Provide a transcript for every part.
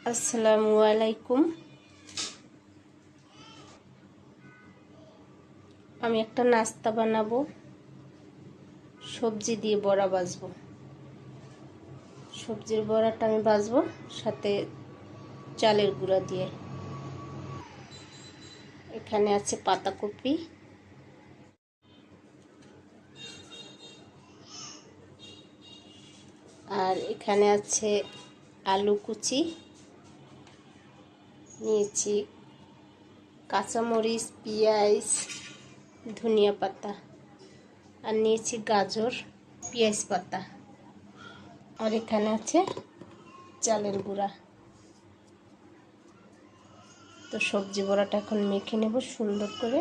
আসসালামু আলাইকুম। আমি একটা নাস্তা বানাবো, সবজি দিয়ে বড়া ভাজবো। সবজির বড়াটা আমি ভাজবো সাথে চালের গুঁড়া দিয়ে। এখানে আছে পাতাকপি, আর এখানে আছে আলু কুচি, নিয়েছি কাঁচামরিচ, পেঁয়াজ, ধনিয়া পাতা, আর নিয়েছি গাজর, পেঁয়াজ পাতা, আর এখানে আছে চালের গুঁড়া। তো সবজি বড়াটা এখন মেখে নেব সুন্দর করে।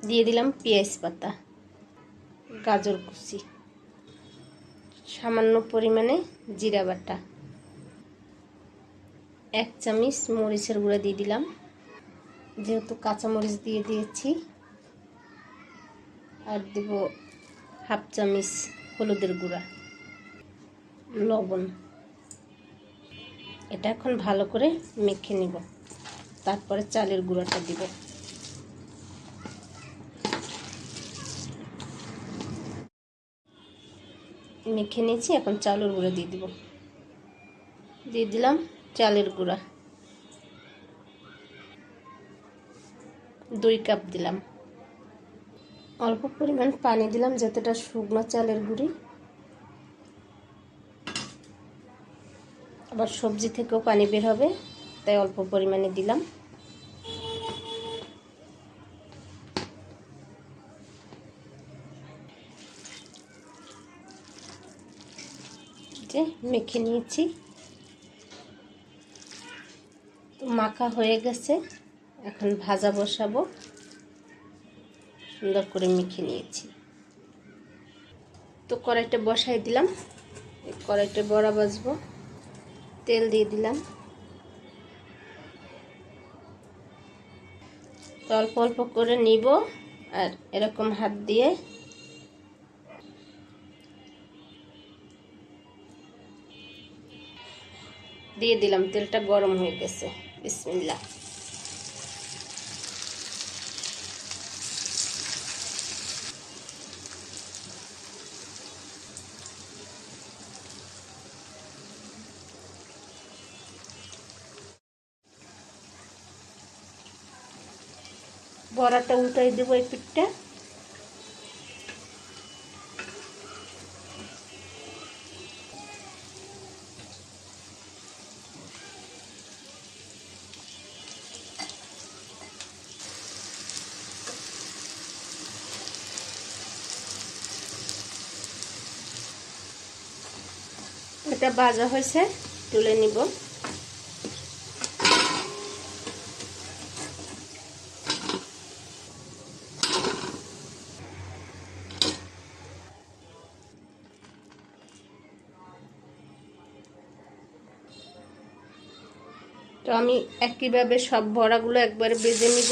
দিয়ে দিলাম পেঁয়াজ পাতা, গাজর কুচি, সামান্য পরিমাণে জিরা বাটা, 1 চামচ মরিচের গুঁড়া দিয়ে দিলাম, যেহেতু কাঁচা মরিচ দিয়ে দিয়েছি। আর দেব 1/2 চামচ হলুদের গুঁড়া, লবণ। এটা এখন ভালো করে মেখে নিব, তারপরে চালের গুঁড়াটা দিব। মেখে নিয়েছি, এখন চালের গুঁড়া দিয়ে দিব। দিয়ে দিলাম চালের গুঁড়া, 2 কাপ দিলাম। অল্প পরিমাণ পানি দিলাম, যতটা শুকনো চালের গুঁড়ি। আবার সবজি থেকেও পানি বের হবে, তাই অল্প পরিমাণে দিলাম। যে মেখে নিয়েছি, তো মাখা হয়ে গেছে। এখন ভাজা বসাবো। সুন্দর করে মেখে নিয়েছি, তো কড়াইটা বসাই দিলাম। কড়াইটা বড়া ভাজবো। তেল দিয়ে দিলাম, তো অল্প অল্প করে নিব, আর এরকম হাত দিয়ে দিয়ে দিলাম। তেলটা গরম হয়ে গেছে। বিসমিল্লাহ। বড়াটা উল্টাই দেবো এই পিঠটা। এটা ভাজা হয়েছে, তুলে নিব। তো আমি একইভাবে সব বড়াগুলো একবারে ভেজে নিব।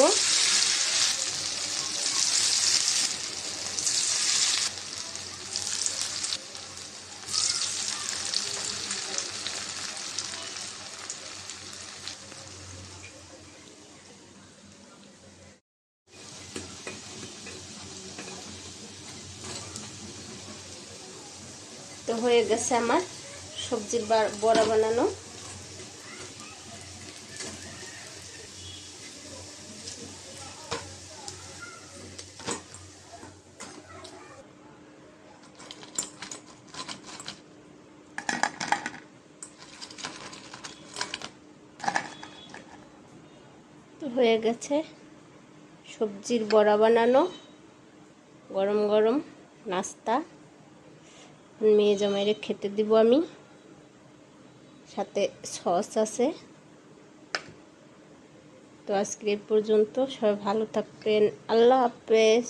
তো হয়ে গেছে আমার সবজির বড়া বানানো। তো হয়ে গেছে সবজির বড়া বানানো, গরম গরম নাস্তা। মেয়ে জামাইরে খেতে দিব আমি, সাথে সস আছে। তো আজকে এই পর্যন্ত। সবাই ভালো থাকবেন। আল্লাহ হাফেজ।